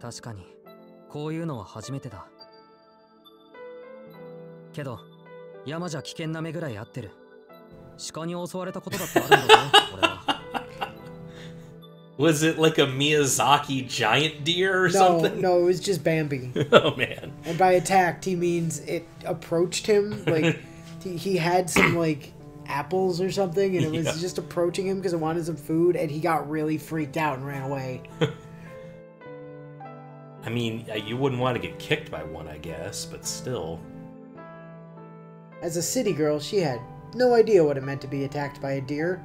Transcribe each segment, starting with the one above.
確かにこういうのは初めてだ。けど山じゃ危険な目ぐらい合ってる。鹿に襲われたことだってあるんだぞ俺は。Was it like a Miyazaki giant deer or something? No, it was just Bambi. Oh man. And by attacked, he means it approached him. Like, he had some, like, apples or something, and it was just approaching him because it wanted some food, and he got really freaked out and ran away. I mean, you wouldn't want to get kicked by one, I guess, but still. As a city girl, she had no idea what it meant to be attacked by a deer.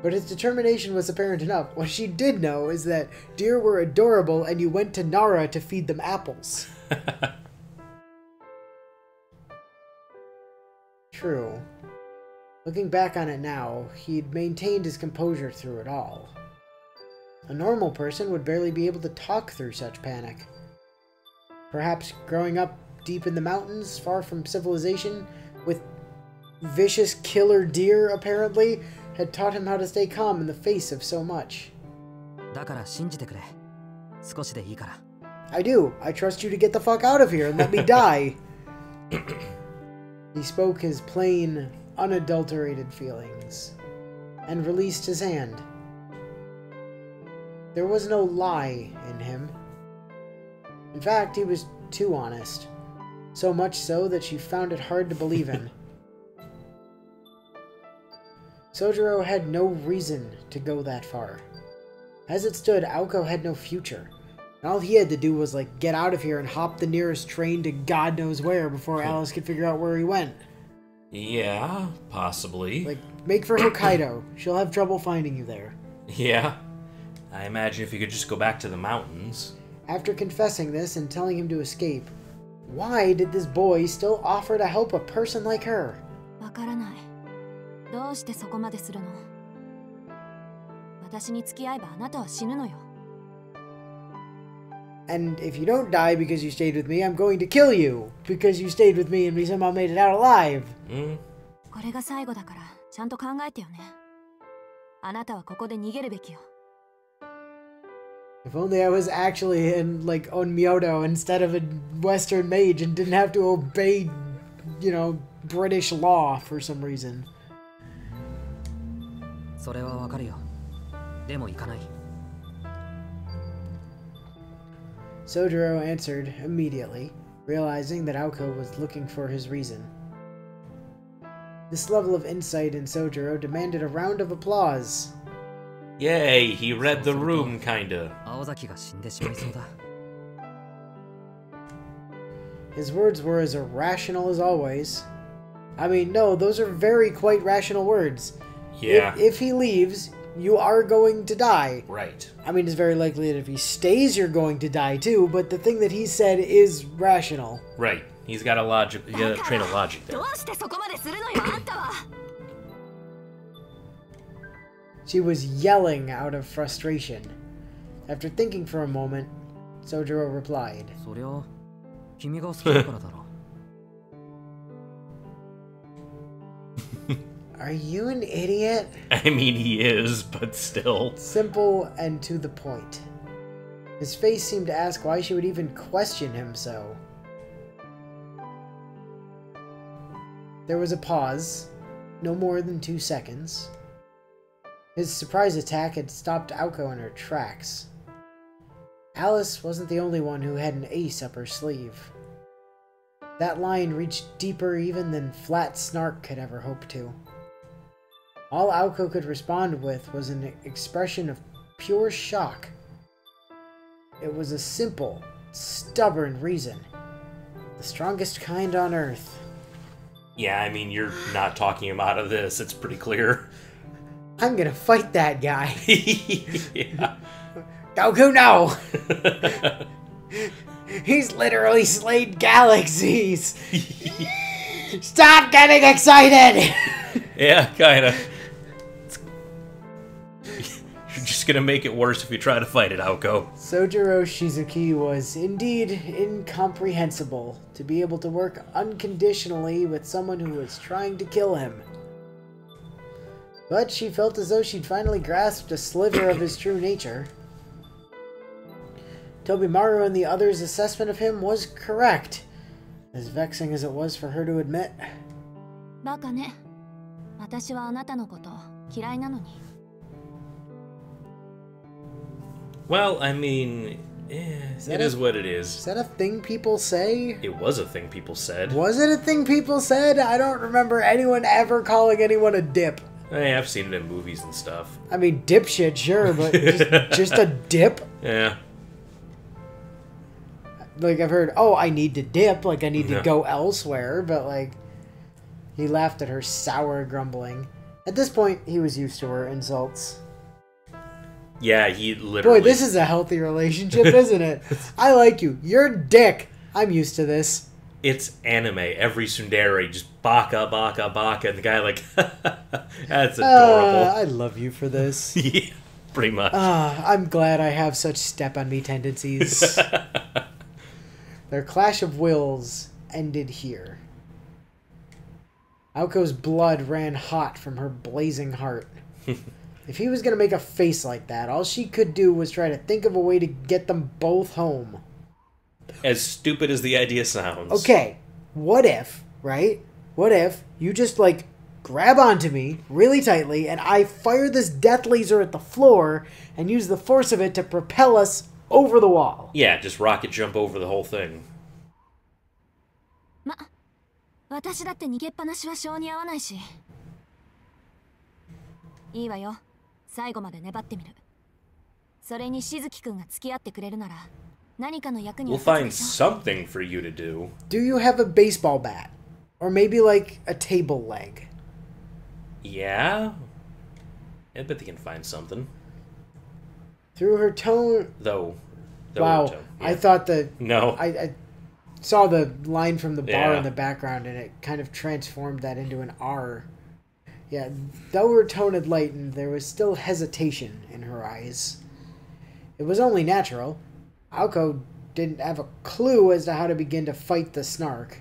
But his determination was apparent enough. What she did know is that deer were adorable and you went to Nara to feed them apples. True. Looking back on it now, he'd maintained his composure through it all. A normal person would barely be able to talk through such panic. Perhaps growing up deep in the mountains, far from civilization, with vicious killer deer, apparently, had taught him how to stay calm in the face of so much. I do. I trust you to get the fuck out of here and let me die. He spoke his plain, unadulterated feelings, and released his hand. There was no lie in him. In fact, he was too honest. So much so that she found it hard to believe him. Soujuuro had no reason to go that far. As it stood, Aoko had no future. And all he had to do was, like, get out of here and hop the nearest train to God knows where before Alice could figure out where he went. Yeah, possibly. Like, make for Hokkaido. She'll have trouble finding you there. Yeah. I imagine if you could just go back to the mountains. After confessing this and telling him to escape, why did this boy still offer to help a person like her? And if you don't die because you stayed with me, I'm going to kill you because you stayed with me and we somehow made it out alive. If only I was actually in, like, Onmyoto instead of a Western mage and didn't have to obey, you know, British law for some reason. Soujuuro answered immediately, realizing that Aoko was looking for his reason. This level of insight in Soujuuro demanded a round of applause. Yay, he read the room, kinda. His words were as irrational as always. I mean, no, those are quite rational words. Yeah. If he leaves, you are going to die. Right. I mean, it's very likely that if he stays, you're going to die too, but the thing that he said is rational. Right. He's got a train of logic there. She was yelling out of frustration. After thinking for a moment, Soujuuro replied. Are you an idiot? I mean, he is, but still. Simple and to the point. His face seemed to ask why she would even question him so. There was a pause, no more than 2 seconds. His surprise attack had stopped Aoko in her tracks. Alice wasn't the only one who had an ace up her sleeve. That line reached deeper even than Flat Snark could ever hope to. All Aoko could respond with was an expression of pure shock. It was a simple, stubborn reason. The strongest kind on Earth. Yeah, I mean, you're not talking him out of this. It's pretty clear. I'm gonna fight that guy. Yeah. Goku, no! He's literally slayed galaxies! Stop getting excited! Yeah, kinda. You're just gonna make it worse if you try to fight it, Aoko. Soujuuro Shizuki was indeed incomprehensible to be able to work unconditionally with someone who was trying to kill him. But she felt as though she'd finally grasped a sliver of his true nature. Tobimaru and the others' assessment of him was correct, as vexing as it was for her to admit. バカね。私はあなたのこと嫌いなのに。Well, I mean, it is what it is. Is that a thing people say? It was a thing people said. Was it a thing people said? I don't remember anyone ever calling anyone a dip. Hey, I've seen it in movies and stuff. I mean, dipshit, sure, but just a dip? Yeah. Like, I've heard, oh, I need to dip, like I need to go elsewhere, but like, he laughed at her sour grumbling. At this point, he was used to her insults. Yeah, he literally... Boy, this is a healthy relationship, isn't it? I like you. You're a dick. I'm used to this. It's anime. Every tsundere just baka, baka, baka, and the guy like, that's adorable. I love you for this. Yeah, pretty much. I'm glad I have such step-on-me tendencies. Their clash of wills ended here. Aoko's blood ran hot from her blazing heart. If he was going to make a face like that, all she could do was try to think of a way to get them both home. As stupid as the idea sounds. Okay, what if, right? What if you just, like, grab onto me really tightly and I fire this death laser at the floor and use the force of it to propel us over the wall? Yeah, just rocket jump over the whole thing. ま、私だって逃げっぱなしは性に合わないし。いいわよ。最後まで粘ってみる。それにしずきくんが付き合ってくれるなら何かの役に We'll 立つで find しょ。 something for you to do. Do you have a baseball bat? Or maybe, like, a table leg? Yeah? I bet they can find something. Through her tone... Though wow, tone, yeah. I thought that... No. I saw the line from the bar Yeah. in the background and it kind of transformed that into an R. Yeah, though her tone had lightened, there was still hesitation in her eyes. It was only natural. Aoko didn't have a clue as to how to begin to fight the Snark.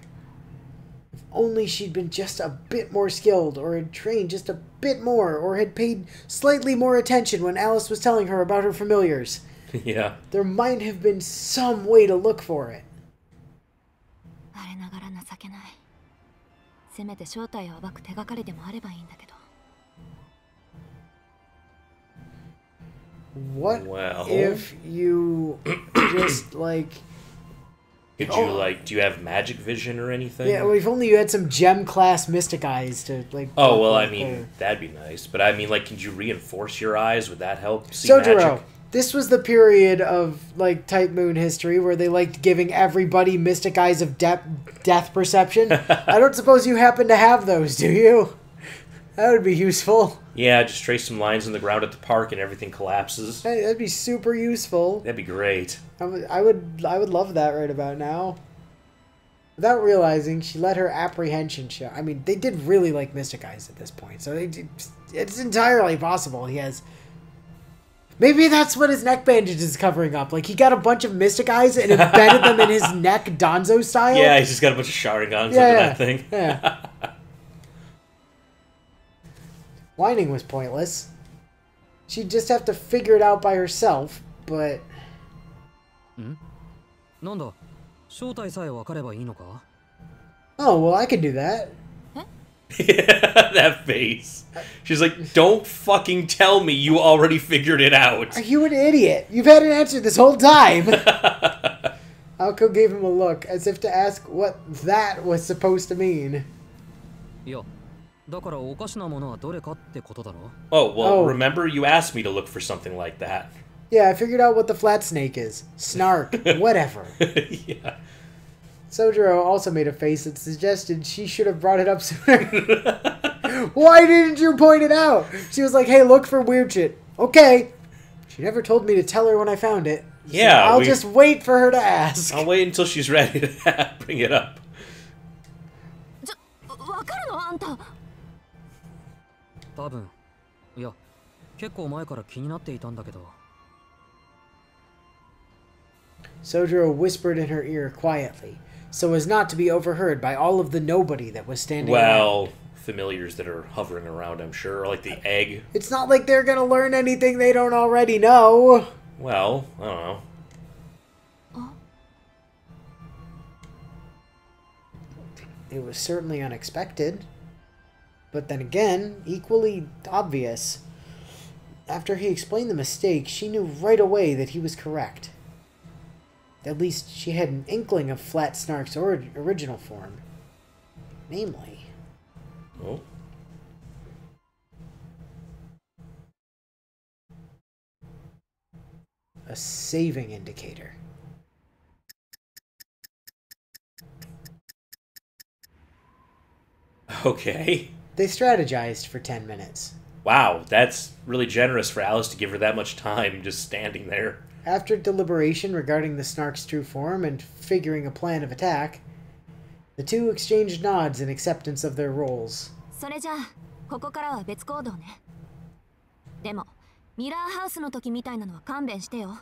If only she'd been just a bit more skilled, or had trained just a bit more, or had paid slightly more attention when Alice was telling her about her familiars. Yeah. There might have been some way to look for it. 我ながら情けない。せめて正体を暴く手がかりでもあればいいんだけど。What Well. if you just, like... Could you, like, do you have magic vision or anything? Yeah, well, if only you had some gem class mystic eyes to, like... Oh, well, I there. mean, that'd be nice. But I mean, like, could you reinforce your eyes? Would that help see Soujuuro, magic? this was the period of, like, Type Moon history where they liked giving everybody mystic eyes of death perception. I don't suppose you happen to have those, do you? That would be useful. Yeah, just trace some lines on the ground at the park and everything collapses. Hey, that'd be super useful. That'd be great. I would love that right about now. Without realizing, she let her apprehension show. I mean, they did really like mystic eyes at this point, so it's entirely possible he has... Maybe that's what his neck bandage is covering up. Like, he got a bunch of mystic eyes and embedded them in his neck Donzo style. Yeah, he's just got a bunch of Sharingans under that thing. Yeah. Whining was pointless. She'd just have to figure it out by herself, but... なんだ正体さえ分かればいいのか Oh, well, I could do that. Yeah, that face. She's like, don't fucking tell me you already figured it out. Are you an idiot? You've had an answer this whole time. Aoko gave him a look, as if to ask what that was supposed to mean. いやだからおかしなものはどれかってことだろ Oh, well, Oh. remember you asked me to look for something like that. Yeah, I figured out what the flat snake is. Snark. Whatever. Yeah. Soujuuro also made a face that suggested she should have brought it up sooner. Why didn't you point it out? She was like, hey, look for weird shit. Okay. She never told me to tell her when I found it. So Yeah, I'll just wait for her to ask. I'll wait until she's ready to bring it up. わかるのあんた。多分いや結構前から気になっていたんだけど Soujuuro whispered in her ear quietly, so as not to be overheard by all of the nobody that was standing around. Well, familiars that are hovering around, I'm sure, like the egg. It's not like they're gonna learn anything they don't already know. Well, I don't know. It was certainly unexpected. But then again, equally obvious. After he explained the mistake, she knew right away that he was correct. At least she had an inkling of Flat Snark's original form. Namely... Oh. a saving indicator. Okay. They strategized for 10 minutes. Wow, that's really generous for Alice to give her that much time just standing there. After deliberation regarding the Snark's true form and figuring a plan of attack, the two exchanged nods in acceptance of their roles. それじゃあここからは別行動ね。でもミラーハウスの時みたいなのは勘弁してよ。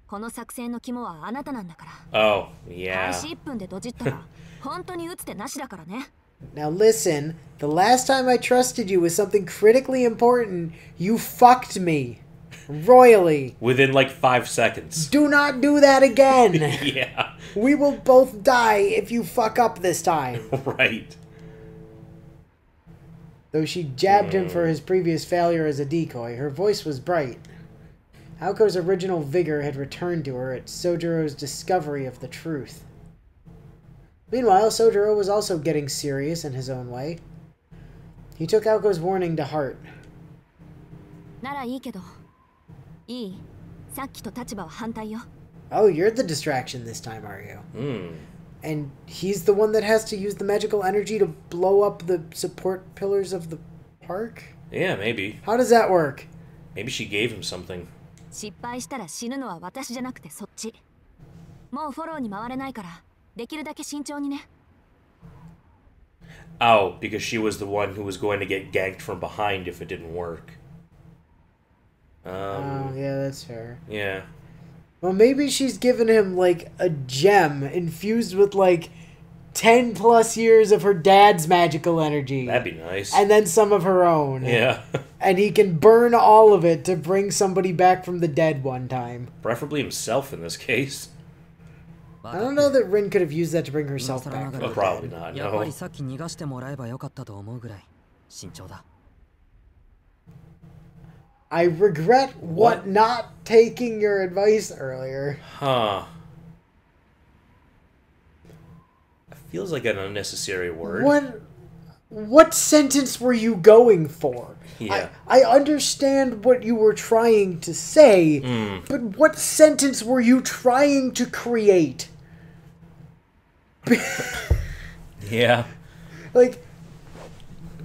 この作戦の肝はあなたなんだから。Oh, yeah. 開始1分でドジったら本当に打つ手なしだからね。Now listen, the last time I trusted you with something critically important, you fucked me. Royally. Within like 5 seconds. Do not do that again. Yeah. We will both die if you fuck up this time. Right. Though she jabbed him for his previous failure as a decoy, her voice was bright. Aoko's original vigor had returned to her at Soujuuro's discovery of the truth. Meanwhile, Soujuuro was also getting serious in his own way. He took Aoko's warning to heart. ならいいけど。いい。さっきと立場は反対よ。Oh, you're the distraction this time, are you? And he's the one that has to use the magical energy to blow up the support pillars of the park? Yeah, maybe. How does that work? Maybe she gave him something. 失敗したら死ぬのは私じゃなくてそっち。もうフォローに回れないから、できるだけ慎重にね。Oh, because she was the one who was going to get ganked from behind if it didn't work. Oh, yeah, that's fair. Yeah. Well, maybe she's given him, like, a gem infused with, like, 10 plus years of her dad's magical energy. That'd be nice. And then some of her own. Yeah. And he can burn all of it to bring somebody back from the dead one time. Preferably himself in this case. I don't know that Rin could have used that to bring herself back from the Probably dead. not, やっぱ no. りさっき逃がしてもらえばよかったと思うぐらい慎重だ。 I regret what not taking your advice earlier. Huh. Feels like an unnecessary word. What sentence were you going for? Yeah. I understand what you were trying to say, but what sentence were you trying to create? Yeah. Like,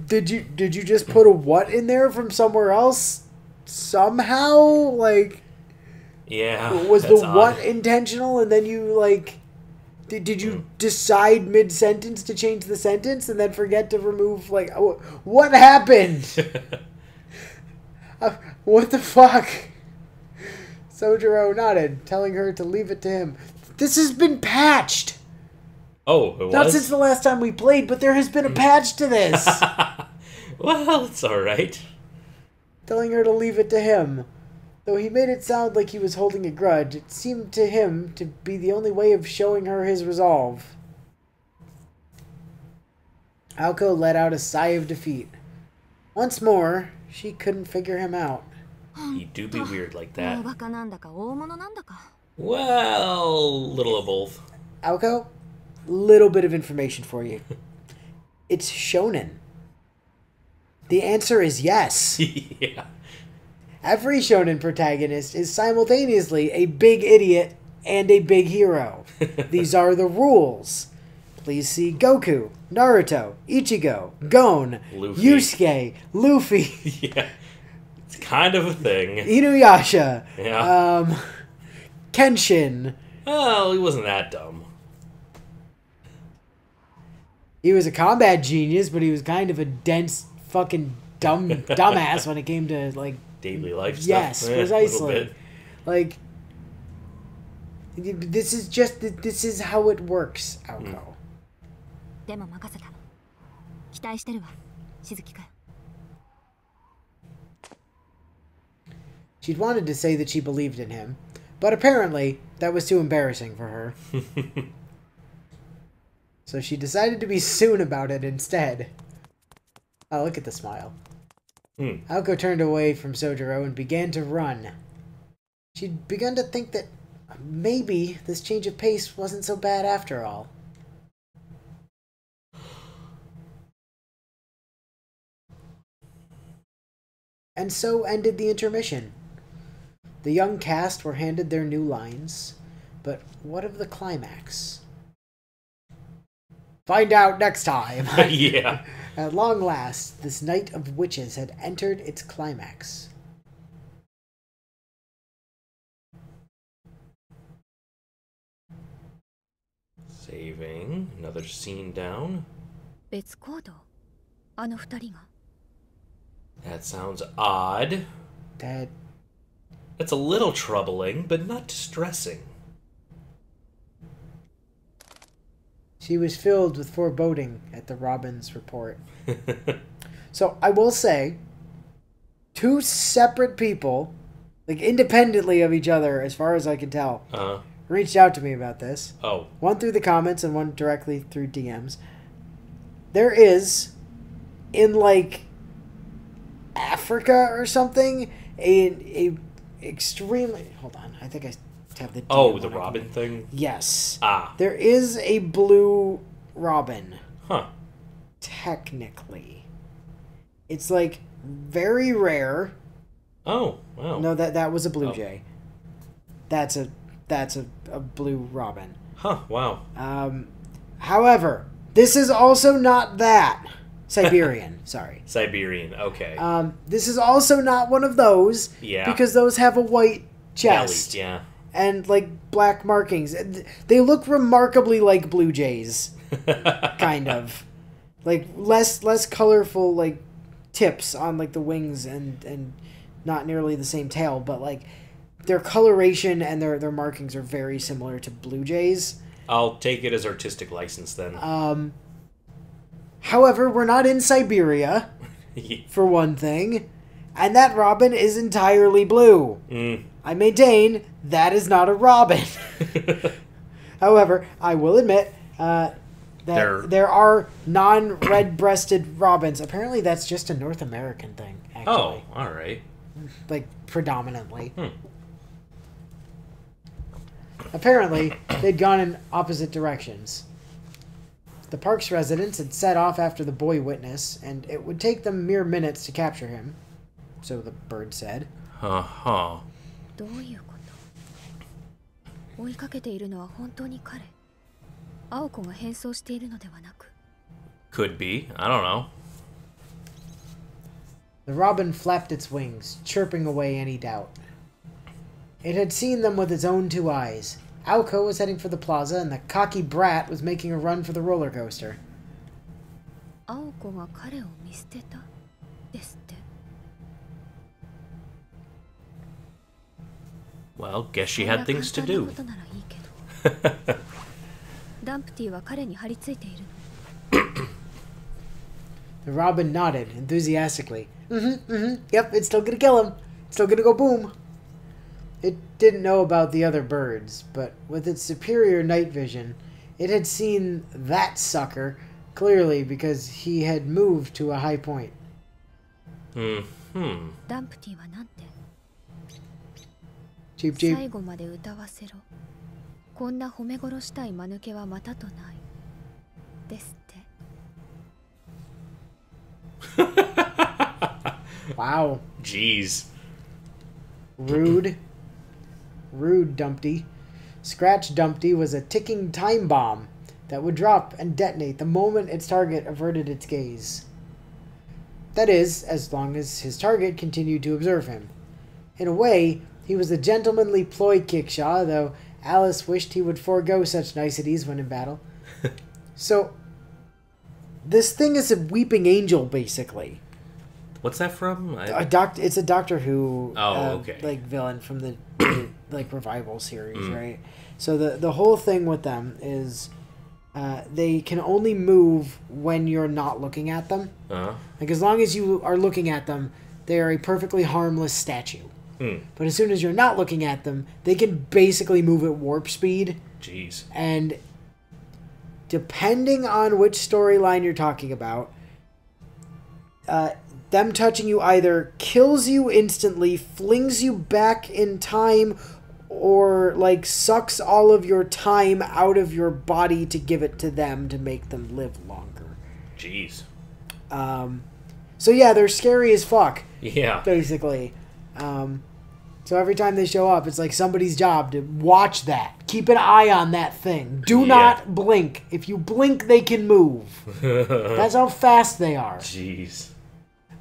did you just put a what in there from somewhere else? Somehow? Like, Yeah. was the that's odd. what intentional and then you, like... Did you decide mid-sentence to change the sentence and then forget to remove, like... what happened? What the fuck? Soujuuro nodded, telling her to leave it to him. This has been patched! Oh, it was? Not since the last time we played, but there has been a patch to this! Well, it's alright. Telling her to leave it to him. Though he made it sound like he was holding a grudge, it seemed to him to be the only way of showing her his resolve. Aoko let out a sigh of defeat. Once more, she couldn't figure him out. He do be weird like that. 大バカなんだか大物なんだか。 Well, little of both. Aoko, little bit of information for you. It's shonen. The answer is yes. Yeah. Every shonen protagonist is simultaneously a big idiot and a big hero. These are the rules. Please see Goku, Naruto, Ichigo, Gon, Luffy. Yusuke, Luffy, Yeah. It's kind of a thing. Inuyasha, Yeah. Kenshin. Well, he wasn't that dumb. He was a combat genius, but he was kind of a dense fucking dumbass when it came to, like, Daily life stuff. yes, A little precisely. bit. Like, this is how it works, Aoko. でも任せた。期待してるわ、しずきくん。 She'd wanted to say that she believed in him, but apparently that was too embarrassing for her. So she decided to be soon about it instead. Oh, look at the smile. Aoko turned away from Soujuuro and began to run. She'd begun to think that maybe this change of pace wasn't so bad after all. And so ended the intermission. The young cast were handed their new lines, but what of the climax? Find out next time! Yeah. At long last, this night of witches had entered its climax. Saving. Another scene down. 別行動あの二人が That sounds odd. That's a little troubling, but not distressing. She was filled with foreboding at the Robin's report. So I will say, two separate people, like independently of each other, as far as I can tell, reached out to me about this. Oh. One through the comments and one directly through DMs. There is, in like Africa or something, a extremely... Hold on, I think I have the... Oh, the robin thing? Yes. Ah. There is a blue robin. Huh. Technically. It's like very rare. Oh, wow. No, that was a blue jay. That's a blue robin. Huh, wow. However, this is also not that. Siberian, sorry. Siberian, okay. This is also not one of those. Yeah. Because those have a white chest. Belly, yeah. And, like, black markings. They look remarkably like blue jays. Kind of. Like, less colorful, like, tips on, like, the wings and not nearly the same tail. But, like, their coloration and their markings are very similar to blue jays. I'll take it as artistic license, then. However, we're not in Siberia, for one thing. And that robin is entirely blue. I maintain that is not a robin. However, I will admit that there are non-red-breasted robins. Apparently, that's just a North American thing, actually. Oh, all right. Like, predominantly. Apparently, they'd gone in opposite directions. The park's residents had set off after the boy witness, and it would take them mere minutes to capture him. So the bird said. どういうこと追いかけているのは本当に彼青子が変装しているのではなく Could be. I don't know. The robin flapped its wings, chirping away any doubt. It had seen them with its own two eyes. Aoko was heading for the plaza, and the cocky brat was making a run for the roller coaster. 青子が彼を見捨てたですって Well, guess she had things to do. そんな簡単なことならいいけどダンプティは彼に張り付いているの The robin nodded enthusiastically. Yep, it's still gonna kill him. It's still gonna go boom. It didn't know about the other birds, but with its superior night vision, it had seen that sucker clearly because he had moved to a high point. ダンプティはなんて Cheep cheep. 最後まで歌わせろこんな褒め殺したい間抜けはまたとないですって Wow. Jeez. Rude. Rude, Dumpty. Scratch Dumpty was a ticking time bomb that would drop and detonate the moment its target averted its gaze. That is, as long as his target continued to observe him. In a way, he was a gentlemanly ploy kickshaw, though Alice wished he would forego such niceties when in battle. So, this thing is a weeping angel, basically. What's that from? It's a Doctor Who okay. like villain from the like revival series, right? So the whole thing with them is they can only move when you're not looking at them. Like as long as you are looking at them, they are a perfectly harmless statue. But as soon as you're not looking at them, they can basically move at warp speed. Jeez. And depending on which storyline you're talking about, them touching you either kills you instantly, flings you back in time, or like sucks all of your time out of your body to give it to them to make them live longer. Jeez. So yeah, they're scary as fuck. Yeah. Basically. So every time they show up, it's like somebody's job to watch that. Keep an eye on that thing. Do not blink. If you blink, they can move. That's how fast they are. Jeez.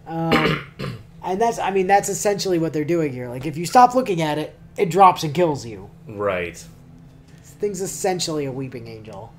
And that's essentially what they're doing here. Like, if you stop looking at it, it drops and kills you. Right. This thing's essentially a weeping angel.